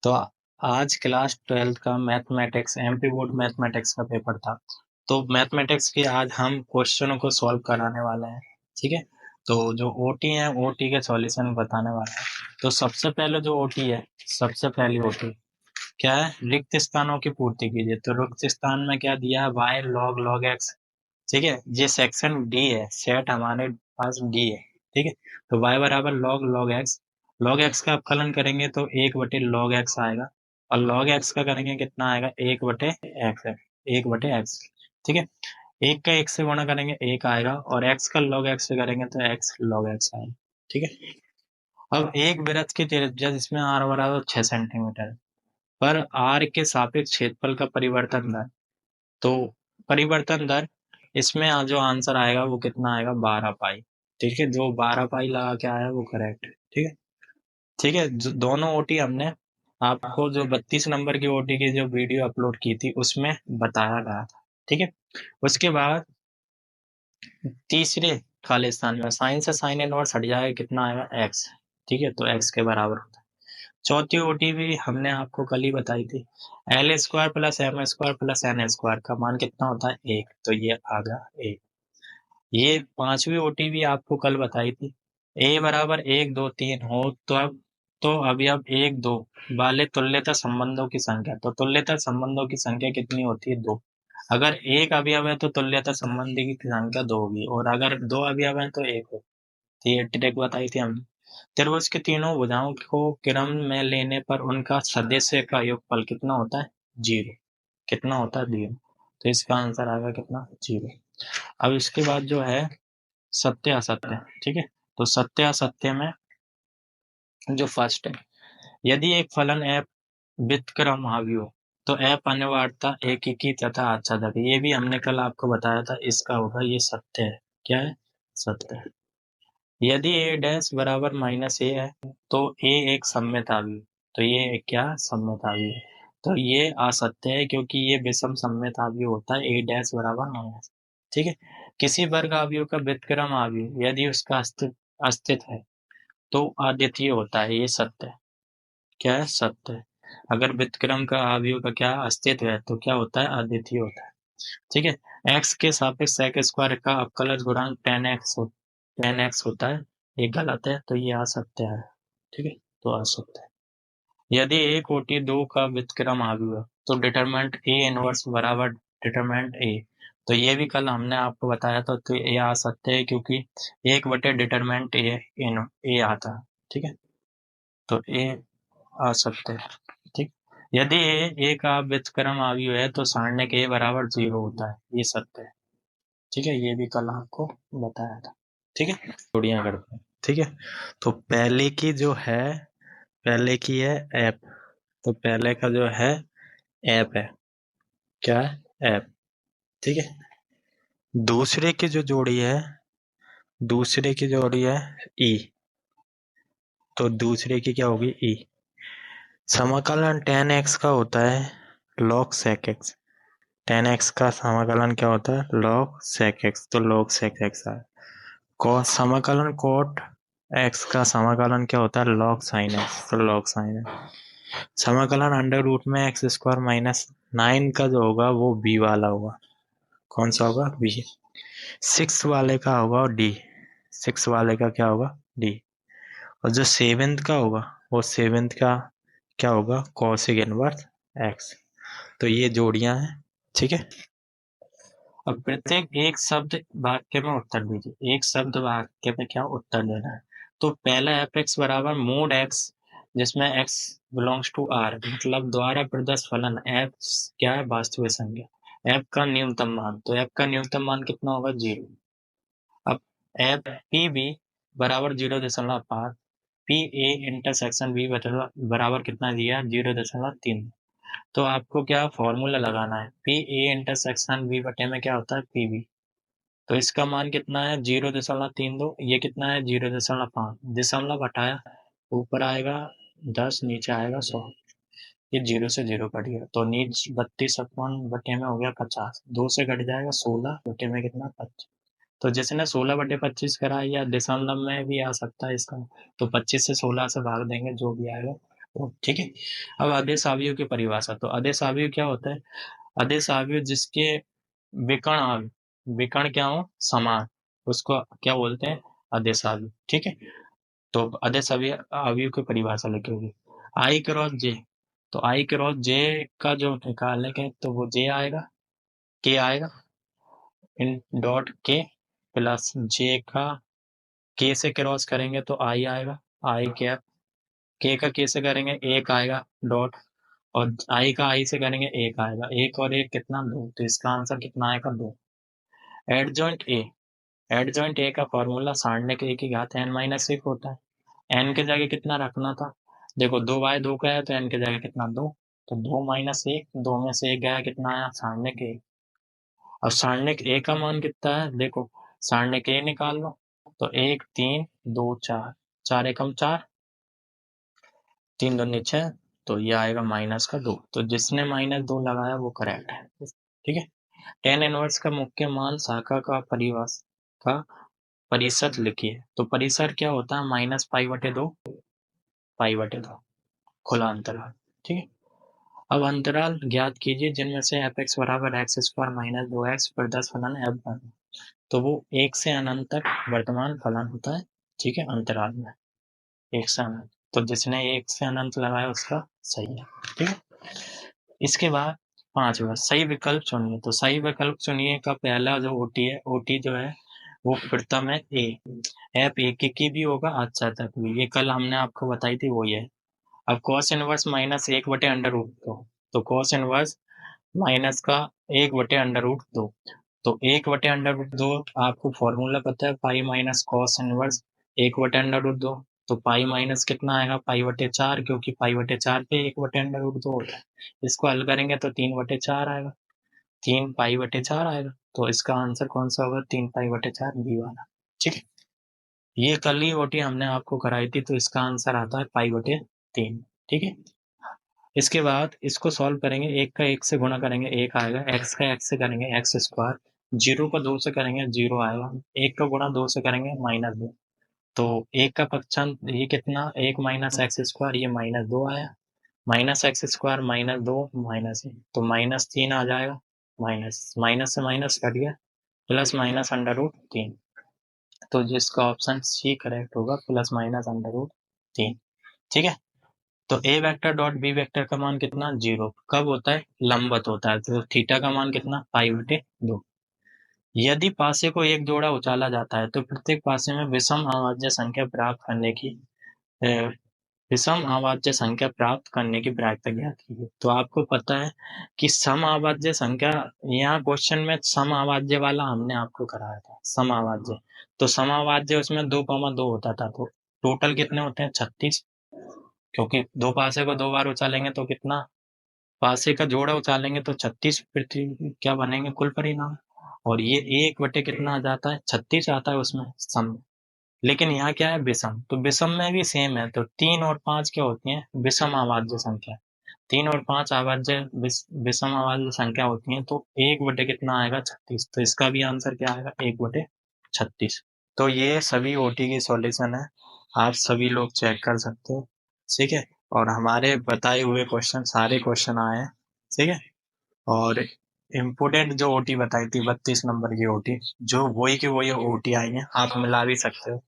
तो आज class 12th का मैथमेटिक्स एमपी बोर्ड मैथमेटिक्स का पेपर था। तो मैथमेटिक्स के आज हम क्वेश्चनों को सॉल्व कराने वाले हैं। ठीक है। तो जो ओटी है ओटी के सॉल्यूशन बताने वाला है। तो सबसे पहले जो ओटी है, सबसे पहली ओटी क्या है, रिक्त स्थानों की पूर्ति कीजिए। तो रिक्त स्थान में क्या दिया है, वाई लॉग लॉग एक्स। ठीक है, ये सेक्शन डी है, सेट हमारे पास डी है। ठीक है। तो y बराबर log log x, log x का अपकलन करेंगे तो 1/log x आएगा, और log x का करेंगे कितना आएगा, 1/x है, 1/x। ठीक है। एक का एक से गुणा करेंगे एक आएगा, और x का log x से करेंगे तो x log x आएगा। ठीक है। अब एक वृत्त की त्रिज्या जिसमें r बराबर 6 सेंटीमीटर पर r के सापेक्ष क्षेत्रफल का परिवर्तन दर। तो परिवर्तन दर, इसमें जो आंसर आएगा वो कितना आएगा, 12 पाई। ठीक है, जो 12 पाई लगा के आया वो करेक्ट है। ठीक है। ठीक है, दोनों ओटी हमने आपको जो 32 नंबर की ओटी की जो वीडियो अपलोड की थी उसमें बताया गया था। ठीक है। उसके बाद तीसरे खाली स्थान में साइन से साइन इनवर्स हट जाएगा, कितना आएगा, एक्स। ठीक है, तो एक्स के बराबर होता है। चौथी ओटी भी हमने आपको कल ही बताई थी, L square plus M square plus N square का मान कितना होता है, एक। तो ये आ गया एक। ये पांचवी ओटी भी आपको कल बताई थी, ए बराबर 1 2 3 हो तो अब एक दो वाले तुल्यता संबंधों की संख्या। तो तुल्यता संबंधों की संख्या कितनी होती है, दो। अगर एक अवयव है तो तुल्यता संबंधी की संख्या दो होगी, और अगर दो अवयव है तो एक होगी। तो ये ट्रिक बताई थी हमने। त्रिभुज की तीनों भुजाओं को क्रम में लेने पर उनका सदस्य का योगफल कितना होता है, जीरो। कितना होता है, जीरो। तो इसका आंसर आएगा कितना, जीरो। अब इसके बाद जो है सत्य असत्य। ठीक है। तो सत्य असत्य में जो फर्स्ट है, यदि एक फलन f व्युत्क्रम हावी हो तो f अनिवार्यता एकीकी तथा आच्छादक। ये भी हमने कल आपको बताया था, इसका होगा ये सत्य है। क्या है, सत्य है। यदि a डैश बराबर माइनस ए है तो a एक सममित हावी। तो ये क्या, सममित हावी है। तो ये असत्य है, क्योंकि ये विषम सममित हावी होता है a डैश बराबर माइनस। ठीक है। किसी वर्ग आव्यूह का व्युत्क्रम आव्यूह यदि उसका अस्तित्व है तो अद्वितीय होता है, ये सत्य है। क्या है, सत्य है। अगर व्युत्क्रम का आव्यूह का क्या अस्तित्व है तो क्या होता है, अद्वितीय होता है। ठीक है। x के सापेक्ष sec स्क्वायर का अवकलज गुणांक 10x होता है, ये गलत है, तो ये असत्य है। ठीक है, तो असत्य है। यदि a कोटि 2 का व्युत्क्रम आव्यूह है तो डिटरमिनेंट a इनवर्स बराबर डिटरमिनेंट a। तो ये भी कल हमने आपको बताया था, तो ये असत्य है, क्योंकि 1 डिटरमिनेंट a आता है। ठीक है, तो a असत्य है। ठीक। यदि ए का व्युत्क्रम आव्यूह है तो सारणिक ए बराबर 0 होता है, ये सत्य है। ठीक है, ये भी कल आपको बताया था। ठीक है, जोड़ियां करते हैं। ठीक है। तो पहले की जो है, पहले की है ऐप। तो पहले का जो है ऐप है, क्या है, ऐप। ठीक है। दूसरे की जो जोड़ी है, दूसरे की जोड़ी है ई। तो दूसरे की क्या होगी, ई। समाकलन tan x का होता है log sec x। tan x का समाकलन क्या होता है, log sec x। तो log sec x है। समाकलन cot x का समाकलन क्या होता है, log sin x। तो log sin x। समाकलन अंडर रूट में एक्स स्क्वायर माइनस 9 का जो होगा वो b वाला होगा। कौन सा होगा, b। 6 वाले का होगा d। 6 वाले का क्या होगा, d। और जो सेवेंथ का होगा वो सेवेंथ का क्या होगा, cosec इनवर्स x। तो ये जोड़ियां हैं। ठीक है। अब प्रत्येक एक शब्द वाक्य में उत्तर दीजिए। एक शब्द वाक्य में क्या उत्तर देना है। तो पहला एफ एक्स बराबर मोड एक्स, जिसमें एक्स बिलोंग्स टू आर, मतलब द्वारा प्रदत्त फलन एफ क्या है, वास्तविक संख्या। एफ का न्यूनतम मान, तो एफ का न्यूनतम मान कितना होगा, 0। अब एफ पी बी बराबर 0.5, पी ए इंटरसेक्शन बी बराबर कितना दिया, 0.3। तो आपको क्या फॉर्मूला लगाना है, पी ए इंटरसेक्शन बी बटे में क्या होता है, पी बी। तो इसका मान कितना है, 0.32। ये कितना है, 0.5। दशमलव हटाया, ऊपर आएगा 10, नीचे आएगा 100। ये 0 से 0 कट गया, तो नीच 32 अपन बटे में हो गया 50। 2 से कट जाएगा 16 बटे में कितना, 25। तो जिसने 16/25 करा, या दशमलव में भी आ सकता है इसका, तो 25 से 16 से भाग देंगे, जो भी आएगा ठीक है। अब अदिश अवयव की परिभाषा, तो अदिश अवयव क्या होता है? अदिश अवयव जिसके विकर्ण क्या हो? समान, उसको क्या बोलते हैं? अदिश अवयव। ठीक है। तो अदिश अवयव की परिभाषा लिखी होगी आई क्रॉस जे। तो आई क्रॉस जे का जो निकालेंगे तो वो जे आएगा, के आएगा, इन डॉट के प्लस जे का के से क्रॉस करेंगे तो आई आएगा, आई कैप, के का के से करेंगे एक आएगा डॉट, और आई का आई से करेंगे एक आएगा, एक और एक कितना? दो। तो इसका आंसर कितना आएगा? दो। एडजॉइंट ए, एडजॉइंट ए का फॉर्मूला सारणिक ए की घात n माइनस एक होता है। n के जगह कितना रखना था? देखो 2/2 का है तो n के जगह कितना? 2। तो 2 माइनस एक, 2 में से एक गया, कितना आया? सारणिक ए। अब सारणिक ए का मान कितना है? देखो सारणिक ए निकाल लो, तो 1 3 2 4, 4 एकम 4, 3 दूनी 6, तो ये आएगा -2। तो जिसने -2 लगाया वो करेक्ट है। ठीक है। tan इनवर्स का मुख्य मान शाखा का परिवास का परिशत लिखिए। तो परिसर क्या होता है? -π/2, π/2 खुला अंतराल। ठीक है। अब अंतराल ज्ञात कीजिए जिनमें से f(x) बराबर x² - 2x प्रदत्त फलन f बने। तो वो एक से अनंत तक वर्तमान फलन होता है। ठीक है, अंतराल में एक से अनंत। तो जिसने एक से अनंत लगाया उसका सही है। ठीक है। इसके बाद 5वां सही विकल्प चुनिए। तो सही विकल्प चुनिए का पहला जो ओटी है, ओटी जो है वो प्रथम है ए। एफ एक की भी होगा, अच्छा तक भी, ये कल हमने आपको बताई थी, वही है। अब cos इनवर्स -1/√2, तो cos इनवर्स माइनस का 1/√2, तो 1/√2 आपको फॉर्मूला पता है, पाई माइनस कॉस इनवर्स 1/√2। तो पाई माइनस कितना आएगा? π/4, क्योंकि π/4 पे 1/√2 होता है। इसको हल करेंगे तो 3/4 आएगा, 3 π/4 आएगा। तो इसका आंसर कौन सा होगा? 3 π/4 बी वाला। ठीक है। ये कल ही ओटी हमने आपको कराई थी, तो इसका आंसर आता है π/3। ठीक है। इसके बाद इसको सॉल्व करेंगे, एक का एक से गुणा करेंगे एक आएगा, एक्स का एक्स से करेंगे x², 0 को 2 से करेंगे 0 आएगा, एक का गुणा 2 से करेंगे -2। तो एक का पक्षांत ये कितना? 1 - x², ये -2 आया, -x² -2 -1, तो -3 आ जाएगा, माइनस माइनस से माइनस कट गया, प्लस माइनस √3। तो जिसका ऑप्शन सी करेक्ट होगा, प्लस माइनस √3। ठीक है। तो ए वेक्टर डॉट बी वेक्टर का मान कितना? 0। कब होता है? लंबवत होता है। तो थीटा का मान कितना? π/2। यदि पासे को एक जोड़ा उछाला जाता है तो प्रत्येक पासे में विषम अभाज्य संख्या प्राप्त करने की विषम अभाज्य संख्या प्राप्त करने की प्रक्रिया ज्ञात कीजिए। तो आपको पता है कि सम अभाज्य संख्या, यहाँ क्वेश्चन में सम अभाज्य वाला हमने आपको कराया था, सम अभाज्य। तो सम अभाज्य उसमें 2,2 होता था, तो टोटल कितने होते हैं? 36, क्योंकि दो पासे को दो बार उछालेंगे तो कितना? पासे का जोड़ा उछालेंगे तो 36 पृथ्वी क्या बनेंगे? कुल परिणाम। और ये 1 कितना आ जाता है? 36 आता है उसमें सम में। लेकिन यहाँ क्या है? विषम। तो विषम में भी सेम है। तो 3 और 5 क्या होती हैं? विषम अभाज्य संख्या। 3 और 5 अभाज्य विषम अभाज्य संख्या होती हैं। तो 1 कितना आएगा? 36। तो इसका भी आंसर क्या आएगा? 1/36। तो ये सभी ओटी की सॉल्यूशन है, आप सभी लोग चेक कर सकते हो। ठीक है। और हमारे बताए हुए क्वेश्चन, सारे क्वेश्चन आए हैं। ठीक है। और इम्पोर्टेंट जो ओटी बताई थी 32 नंबर की ओटी, जो वही की वही ओटी आई है, आप मिला भी सकते हो।